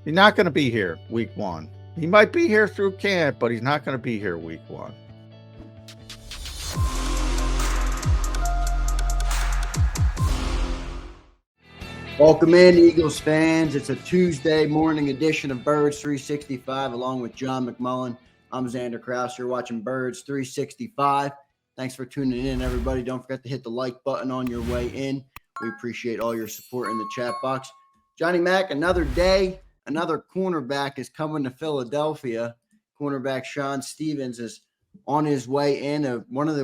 He's not going to be here week 1. He might be here through camp, but he's not going to be here week 1. Welcome in, Eagles fans. It's a Tuesday morning edition of Birds 365 along with John McMullen. I'm Xander Krause. You're watching Birds 365. Thanks for tuning in, everybody. Don't forget to hit the like button on your way in. We appreciate all your support in the chat box. Johnny Mac, another day, another cornerback is coming to Philadelphia. Cornerback Sean Stevens is on his way in. One of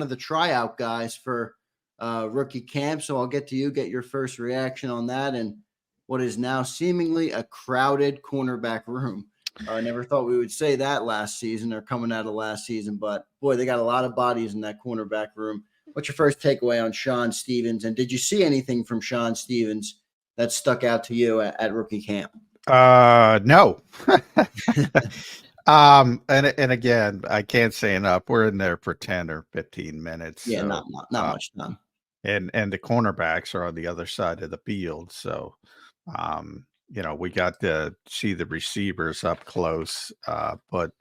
the tryout guys for rookie camp. So I'll get to you, get your first reaction on that and what is now seemingly a crowded cornerback room. I never thought we would say that last season or coming out of last season, but boy, they got a lot of bodies in that cornerback room. What's your first takeaway on Sean Stevens? And did you see anything from Sean Stevens that stuck out to you at rookie camp? No. And again, I can't say enough. We're in there for 10 or 15 minutes. Yeah, so, not much time. And the cornerbacks are on the other side of the field. So, we got to see the receivers up close. But,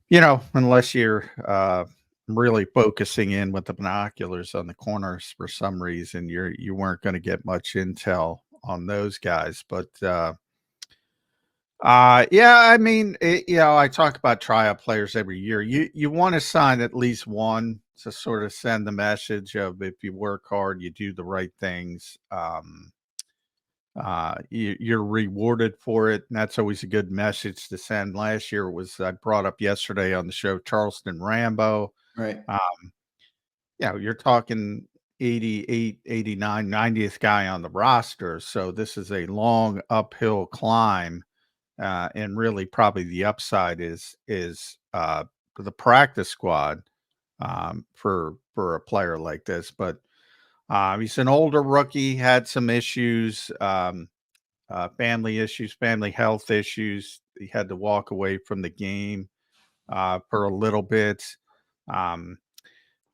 unless you're really focusing in with the binoculars on the corners for some reason, you weren't going to get much intel on those guys. But, I mean, I talk about tryout players every year. You want to sign at least one to sort of send the message of if you work hard, you do the right things. You're rewarded for it, and that's always a good message to send. Last year I brought up yesterday on the show Charleston Rambo. Right. You're talking 88, 89, 90th guy on the roster. So this is a long uphill climb. And really probably the upside is the practice squad for a player like this. But he's an older rookie, had some issues, family issues, family health issues. He had to walk away from the game for a little bit.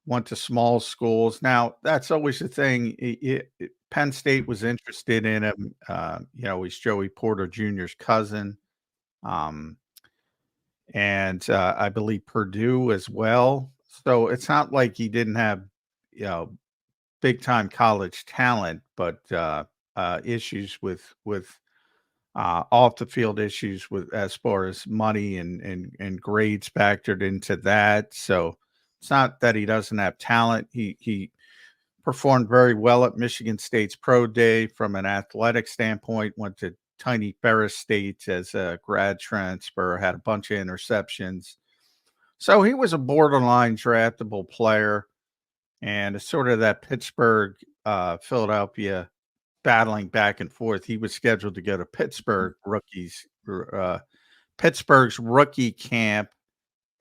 Went to small schools. Now, that's always the thing. Penn State was interested in him. He's Joey Porter Jr.'s cousin. And I believe Purdue as well. So it's not like he didn't have, big time college talent, but issues with off the field issues with as far as money and grades factored into that. So it's not that he doesn't have talent. He performed very well at Michigan State's Pro Day from an athletic standpoint, went to Tiny Ferris State as a grad transfer, had a bunch of interceptions. So he was a borderline draftable player. And it's sort of that Pittsburgh, Philadelphia battling back and forth. He was scheduled to go to Pittsburgh's rookie camp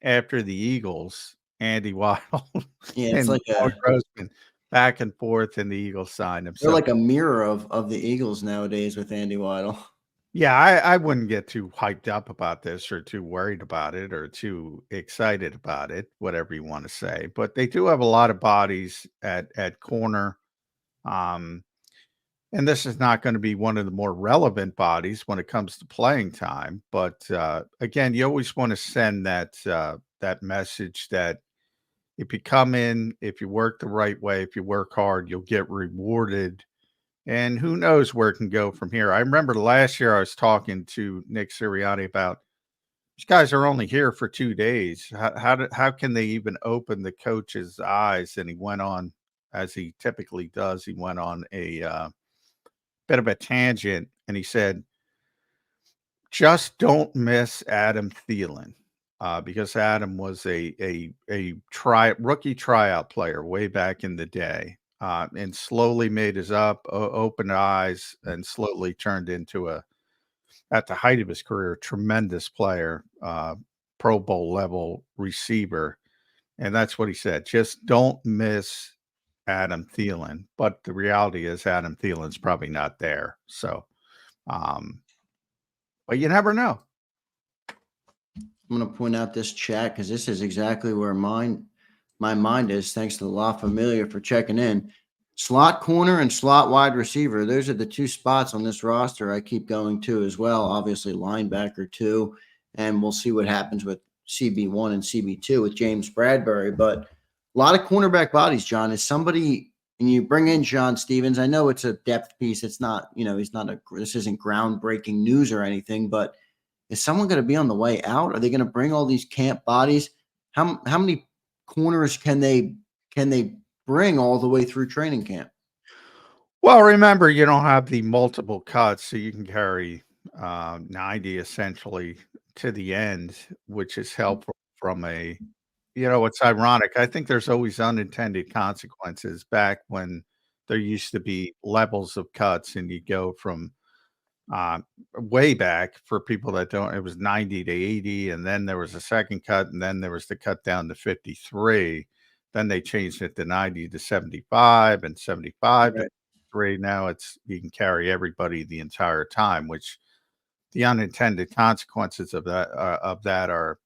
after the Eagles, Andy Waddle. Yeah, it's and like Grossman back and forth, and the Eagles signed him. They're like a mirror of the Eagles nowadays with Andy Waddle. Yeah, I wouldn't get too hyped up about this or too worried about it or too excited about it, whatever you want to say. But they do have a lot of bodies at corner. And this is not going to be one of the more relevant bodies when it comes to playing time. But again, you always want to send that message that if you come in, if you work the right way, if you work hard, you'll get rewarded. And who knows where it can go from here. I remember last year I was talking to Nick Sirianni about these guys are only here for 2 days. How can they even open the coach's eyes? And he went on, as he typically does, he went on a bit of a tangent, and he said, just don't miss Adam Thielen. Because Adam was a rookie tryout player way back in the day. And slowly made his opened eyes and slowly turned into at the height of his career, tremendous player, Pro Bowl level receiver. And that's what he said. Just don't miss Adam Thielen. But the reality is Adam Thielen's probably not there. So, but you never know. I'm going to point out this chat because this is exactly where my mind is. Thanks to the La Familia for checking in. Slot corner and slot wide receiver. Those are the two spots on this roster I keep going to as well. Obviously, linebacker too. And we'll see what happens with CB1 and CB2 with James Bradberry. But a lot of cornerback bodies, John. Is somebody, and you bring in John Stevens. I know it's a depth piece. It's not, this isn't groundbreaking news or anything, but is someone going to be on the way out? Are they going to bring all these camp bodies? How many corners can they bring all the way through training camp? Well, remember, you don't have the multiple cuts, so you can carry 90 essentially to the end, which is helpful from a, it's ironic. I think there's always unintended consequences back when there used to be levels of cuts and you go from uh, way back for people that don't, it was 90 to 80, and then there was a second cut, and then there was the cut down to 53. Then they changed it to 90 to 75 and 75 to Right. 3. Now it's you can carry everybody the entire time, which the unintended consequences of that are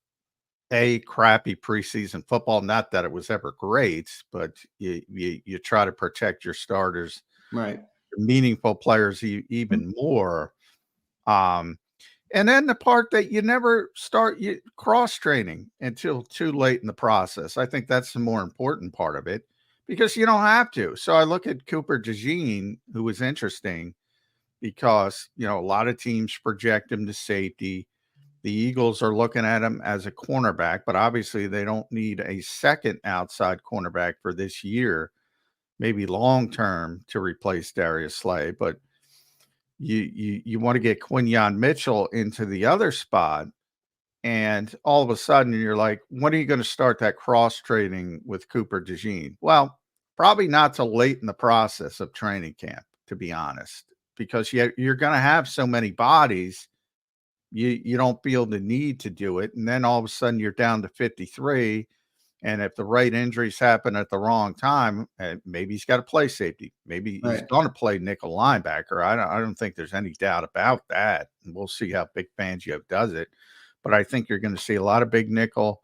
a crappy preseason football. Not that it was ever great, but you try to protect your starters, Right. meaningful players even more. Um, and then the part that you never start cross training until too late in the process. I think that's the more important part of it because you don't have to. So I look at Cooper DeJean, who was interesting because, a lot of teams project him to safety. The Eagles are looking at him as a cornerback, but obviously they don't need a second outside cornerback for this year, maybe long term to replace Darius Slay. But you want to get Quinyon Mitchell into the other spot, and all of a sudden you're like, when are you going to start that cross training with Cooper DeJean? Well, probably not till late in the process of training camp, to be honest, because you're going to have so many bodies, you don't feel the need to do it, and then all of a sudden you're down to 53. And if the right injuries happen at the wrong time, maybe he's got to play safety. Maybe he's Right. going to play nickel linebacker. I don't think there's any doubt about that. And we'll see how Big Fangio does it. But I think you're going to see a lot of big nickel.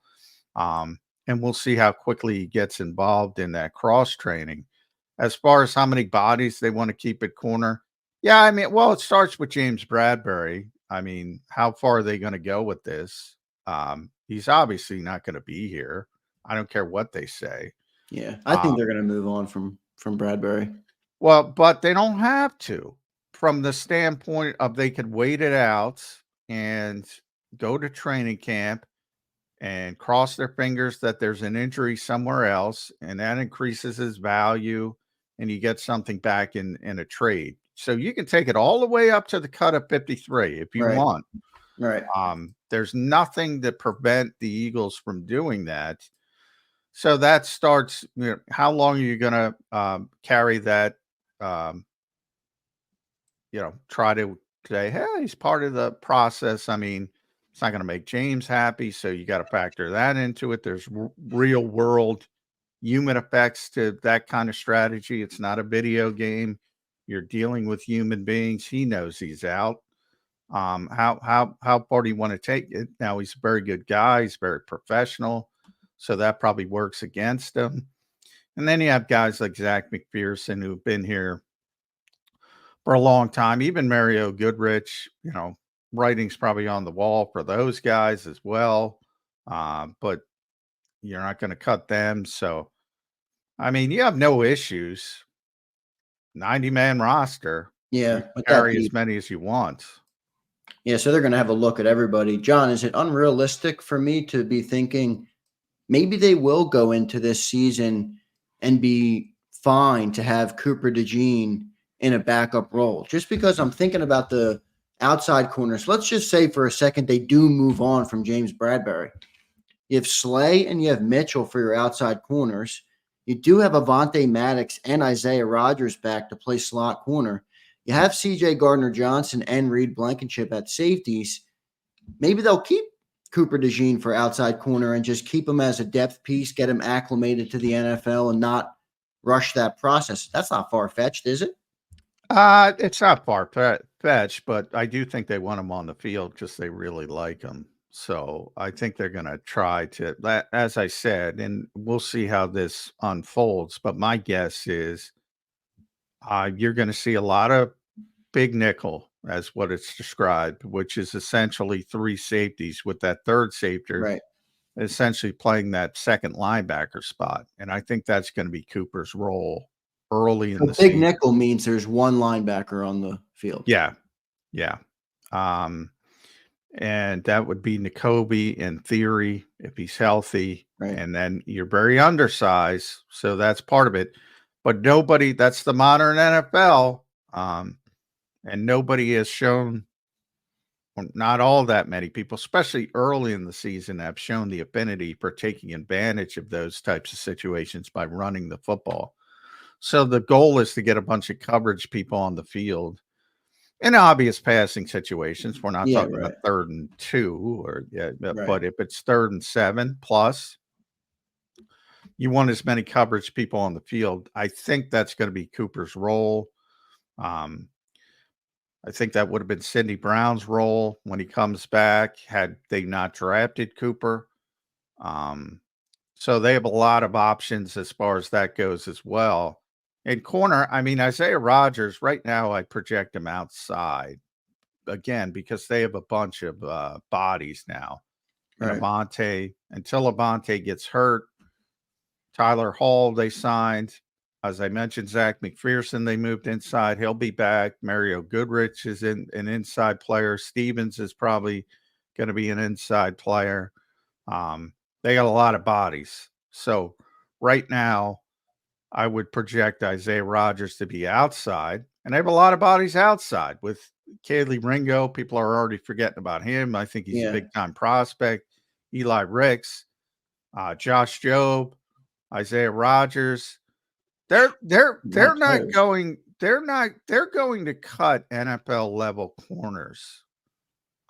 And we'll see how quickly he gets involved in that cross training. As far as how many bodies they want to keep at corner, yeah, I mean, well, it starts with James Bradberry. I mean, how far are they going to go with this? He's obviously not going to be here. I don't care what they say. Yeah. I think Um, they're going to move on from Bradberry. well, but they don't have to from the standpoint of they could wait it out and go to training camp and cross their fingers that there's an injury somewhere else and that increases his value and you get something back in a trade. So you can take it all the way up to the cut of 53 if you Right. want. Right. There's nothing to prevent the Eagles from doing that. So that starts, how long are you going to carry that? Um, try to say, hey, he's part of the process. I mean, it's not going to make James happy. So you got to factor that into it. There's real world human effects to that kind of strategy. It's not a video game. You're dealing with human beings. He knows he's out. How far do you want to take it? Now he's a very good guy. He's very professional. So that probably works against him. And then you have guys like Zach McPherson who've been here for a long time. Even Mario Goodrich, writing's probably on the wall for those guys as well. But you're not going to cut them. So, I mean, you have no issues. 90-man roster. You Yeah. can With that carry as deep. many as you want. Yeah. So they're going to have a look at everybody. John, is it unrealistic for me to be thinking maybe they will go into this season and be fine to have Cooper DeJean in a backup role? Just because I'm thinking about the outside corners. Let's just say for a second they do move on from James Bradberry. You have Slay and you have Mitchell for your outside corners. You do have Avante Maddox and Isaiah Rogers back to play slot corner. You have CJ Gardner Johnson and Reed Blankenship at safeties. Maybe they'll keep Cooper DeJean for outside corner and just keep him as a depth piece, get him acclimated to the NFL and not rush that process. That's not far fetched, is it? It's not far-fetched, but I do think they want him on the field because they really like him. So I think they're going to try to, as I said, and we'll see how this unfolds. But my guess is You're going to see a lot of big nickel, as what it's described, which is essentially three safeties with that third safety Right. essentially playing that second linebacker spot. And I think that's going to be Cooper's role early in So the big season. nickel means there's one linebacker on the field. Yeah. Yeah. Um, and that would be Nakobe in theory if he's healthy. Right. And then you're very undersized, so that's part of it. But nobody, that's the modern NFL, and nobody has shown, well, not all that many people, especially early in the season, have shown the affinity for taking advantage of those types of situations by running the football. So the goal is to get a bunch of coverage people on the field in obvious passing situations. We're not Yeah, talking right. about 3rd and 2 or Right. but if it's 3rd and 7 plus, you want as many coverage people on the field. I think that's going to be Cooper's role. Um, I think that would have been Sidney Brown's role when he comes back had they not drafted Cooper. Um, so they have a lot of options as far as that goes as well. In corner, I mean, Isaiah Rodgers, right now, I project him outside again because they have a bunch of bodies now. And Right. Avante, until Avante gets hurt, Tyler Hall, they signed. As I mentioned, Zach McPherson, they moved inside. He'll be back. Mario Goodrich is an inside player. Stevens is probably going to be an inside player. They got a lot of bodies. So right now, I would project Isaiah Rodgers to be outside. And they have a lot of bodies outside with Kaylee Ringo. People are already forgetting about him. I think he's a Yeah. big time prospect. Eli Ricks, Josh Jobe, Isaiah Rodgers. They're Lot of not players. going. They're going to cut NFL level corners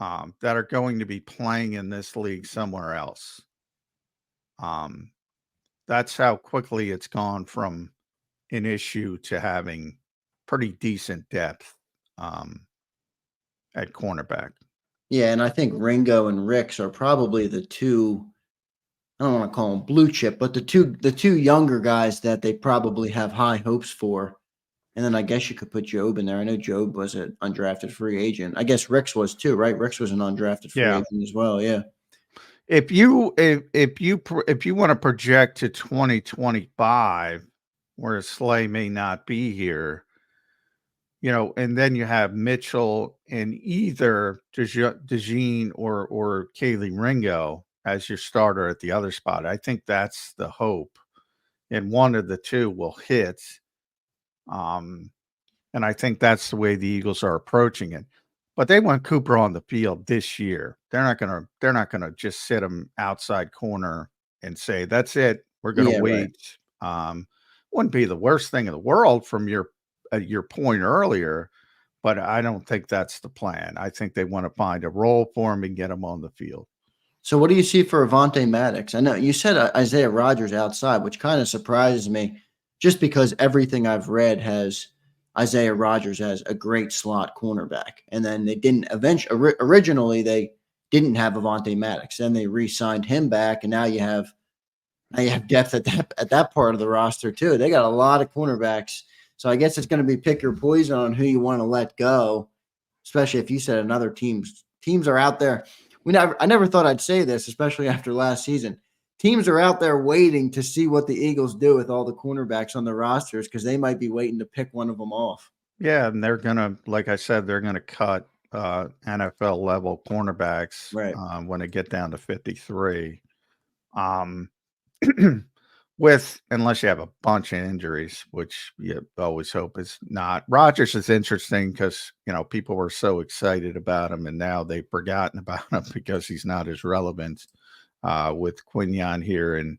that are going to be playing in this league somewhere else. That's how quickly it's gone from an issue to having pretty decent depth at cornerback. Yeah, and I think Ringo and Ricks are probably the two. I don't want to call them blue chip, but the two younger guys that they probably have high hopes for. And then I guess you could put Job in there. I know Job was an undrafted free agent. I guess Ricks was too, right? Ricks was an undrafted free Yeah. agent as well. Yeah. If you want to project to 2025, where Slay may not be here, and then you have Mitchell and either DeJean or Kaylee Ringo as your starter at the other spot. I think that's the hope, and one of the two will hit. And I think that's the way the Eagles are approaching it. But they want Cooper on the field this year. They're not gonna just sit him outside corner and say, that's it. We're gonna Yeah, right. wait. Wouldn't be the worst thing in the world from your point earlier, but I don't think that's the plan. I think they want to find a role for him and get him on the field. So what do you see for Avante Maddox? I know you said Isaiah Rodgers outside, which kind of surprises me just because everything I've read has Isaiah Rodgers as a great slot cornerback. And then they didn't originally they didn't have Avante Maddox. Then they re-signed him back, and now you have depth at that part of the roster too. They got a lot of cornerbacks. So I guess it's going to be pick your poison on who you want to let go, especially if you said another teams are out there. I never thought I'd say this, especially after last season. Teams are out there waiting to see what the Eagles do with all the cornerbacks on the rosters because they might be waiting to pick one of them off. Yeah, and they're gonna, like I said, they're gonna cut NFL level cornerbacks Right. when they get down to 53. Um, with unless you have a bunch of injuries, which you always hope is not. Rodgers is interesting because people were so excited about him, and now they've forgotten about him because he's not as relevant with Quinion here and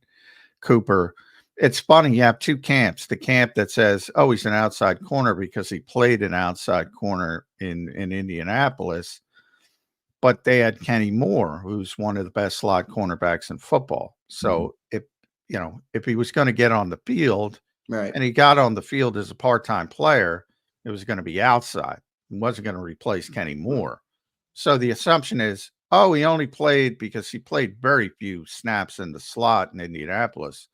Cooper. It's funny, you have two camps. The camp that says, oh, he's an outside corner because he played an outside corner in Indianapolis, but they had Kenny Moore, who's one of the best slot cornerbacks in football. So if he was going to get on the field, Right. and he got on the field as a part-time player, it was going to be outside. He wasn't going to replace Kenny Moore. So the assumption is, oh, he only played because he played very few snaps in the slot in Indianapolis.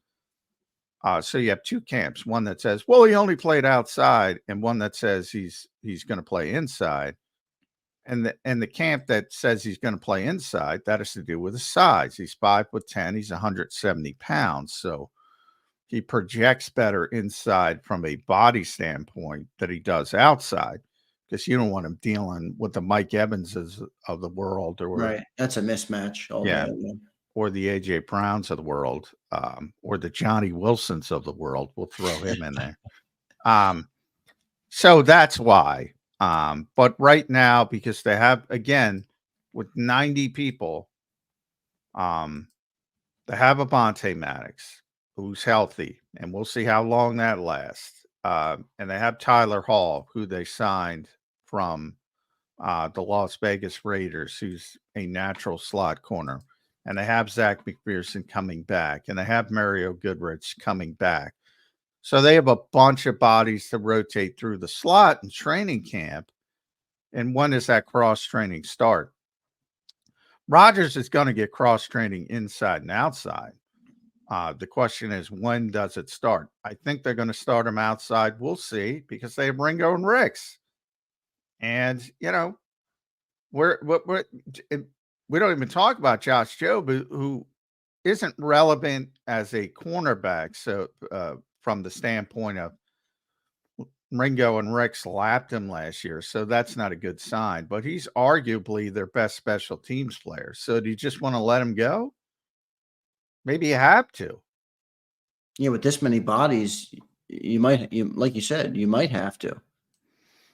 So you have two camps, one that says, well, he only played outside, and one that says he's going to play inside. And the camp that says he's going to play inside, that has to do with his size. He's 5'10", he's 170 pounds. So he projects better inside from a body standpoint than he does outside, because you don't want him dealing with the Mike Evanses of the world, or Right. That's a mismatch all yeah, day. or the AJ Browns of the world, or the Johnny Wilsons of the world. We'll throw him in there. So that's why. But right now, because they have, again, with 90 people, they have Avonte Maddox, who's healthy, and we'll see how long that lasts. And they have Tyler Hall, who they signed from the Las Vegas Raiders, who's a natural slot corner. And they have Zach McPherson coming back, and they have Mario Goodrich coming back. So they have a bunch of bodies to rotate through the slot in training camp. And when does that cross training start? Rodgers is going to get cross training inside and outside. The question is, when does it start? I think they're going to start him outside. We'll see, because they have Ringo and Ricks. And, you know, we don't even talk about Josh Jobe, who isn't relevant as a cornerback. So from the standpoint of Ringo and Ricks lapped him last year, so that's not a good sign. But he's arguably their best special teams player. So do you just want to let him go? Maybe you have to. Yeah, with this many bodies, like you said, you might have to.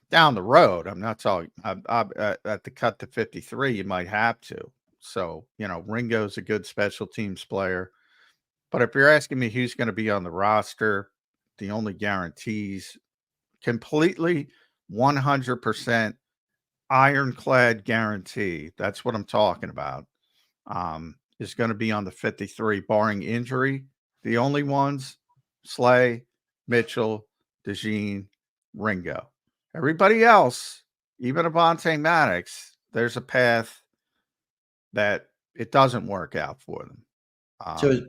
Down the road, I'm not talking at the cut to 53, you might have to. So, you know, Ringo's a good special teams player. But if you're asking me who's going to be on the roster, the only guarantees, completely 100% ironclad guarantee, that's what I'm talking about, is going to be on the 53, barring injury. The only ones, Slay, Mitchell, DeJean, Ringo. Everybody else, even Avonte Maddox, there's a path that it doesn't work out for them. So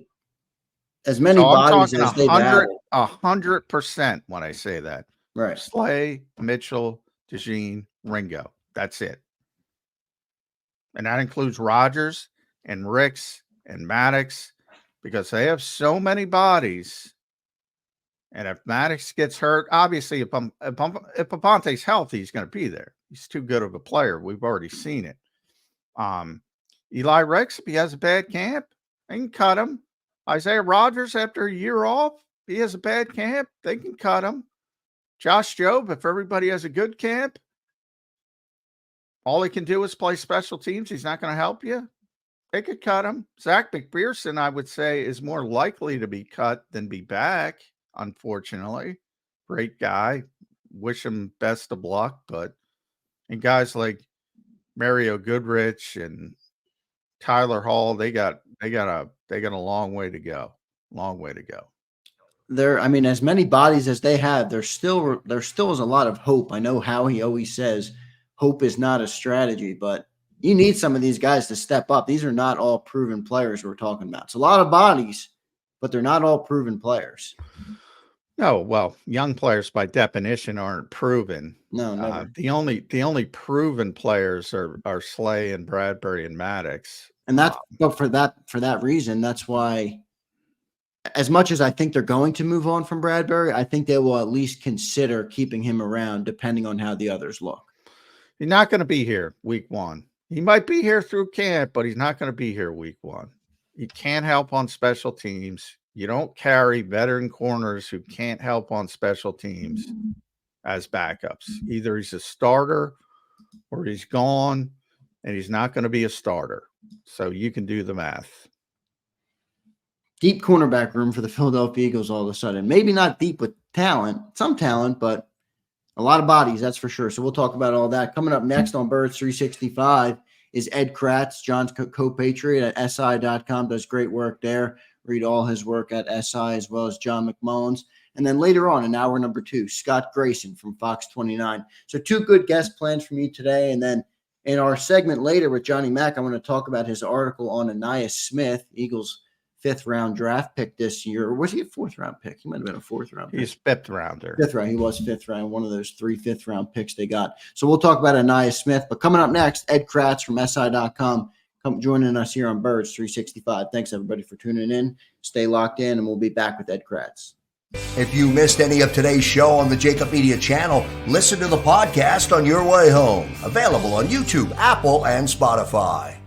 as many So I'm bodies talking as they've added. 100% when I say that. Right. Slay, Mitchell, DeJean, Ringo. That's it. And that includes Rodgers and Ricks and Maddox, because they have so many bodies. And if Maddox gets hurt, obviously, if Avonte's healthy, he's going to be there. He's too good of a player. We've already seen it. Eli Ricks, if he has a bad camp, they can cut him. Isaiah Rodgers, after a year off, if he has a bad camp, they can cut him. Josh Jobe, if everybody has a good camp, all he can do is play special teams. He's not going to help you. They could cut him. Zach McPherson, I would say, is more likely to be cut than be back, unfortunately. Great guy. Wish him best of luck. And guys like Mario Goodrich and Tyler Hall, they got a long way to go. Long way to go. As many bodies as they have, there still is a lot of hope. I know Howie always says hope is not a strategy, but you need some of these guys to step up. These are not all proven players we're talking about. It's a lot of bodies, but they're not all proven players. No, well, young players by definition aren't proven. No, never. The only proven players are Slay and Bradberry and Maddox. And but for that reason, that's why, as much as I think they're going to move on from Bradberry, I think they will at least consider keeping him around depending on how the others look. He's not going to be here week one. He might be here through camp, but he's not going to be here week one. He can't help on special teams. You don't carry veteran corners who can't help on special teams as backups. Either he's a starter or he's gone, and he's not going to be a starter. So you can do the math. Deep cornerback room for the Philadelphia Eagles all of a sudden. Maybe not deep with talent, some talent, but a lot of bodies, that's for sure. So we'll talk about all that. Coming up next on Birds 365 is Ed Kratz, John's co-patriot at SI.com, does great work there. Read all his work at SI, as well as John McMullen's. And then later on in hour number 2, Scott Grayson from Fox 29. So 2 good guest plans from you today. And then in our segment later with Johnny Mack, I want to talk about his article on Ainias Smith, Eagles 5th-round draft pick this year. Or was he a 4th-round pick? He might have been a 4th-round pick. He's 5th rounder. 5th round. He was 5th round, one of those 3 5th-round picks they got. So we'll talk about Anaya Smith. But coming up next, Ed Kratz from SI.com joining us here on Birds 365. Thanks, everybody, for tuning in. Stay locked in, and we'll be back with Ed Kratz. If you missed any of today's show on the JAKIB Media channel, listen to the podcast on your way home. Available on YouTube, Apple, and Spotify.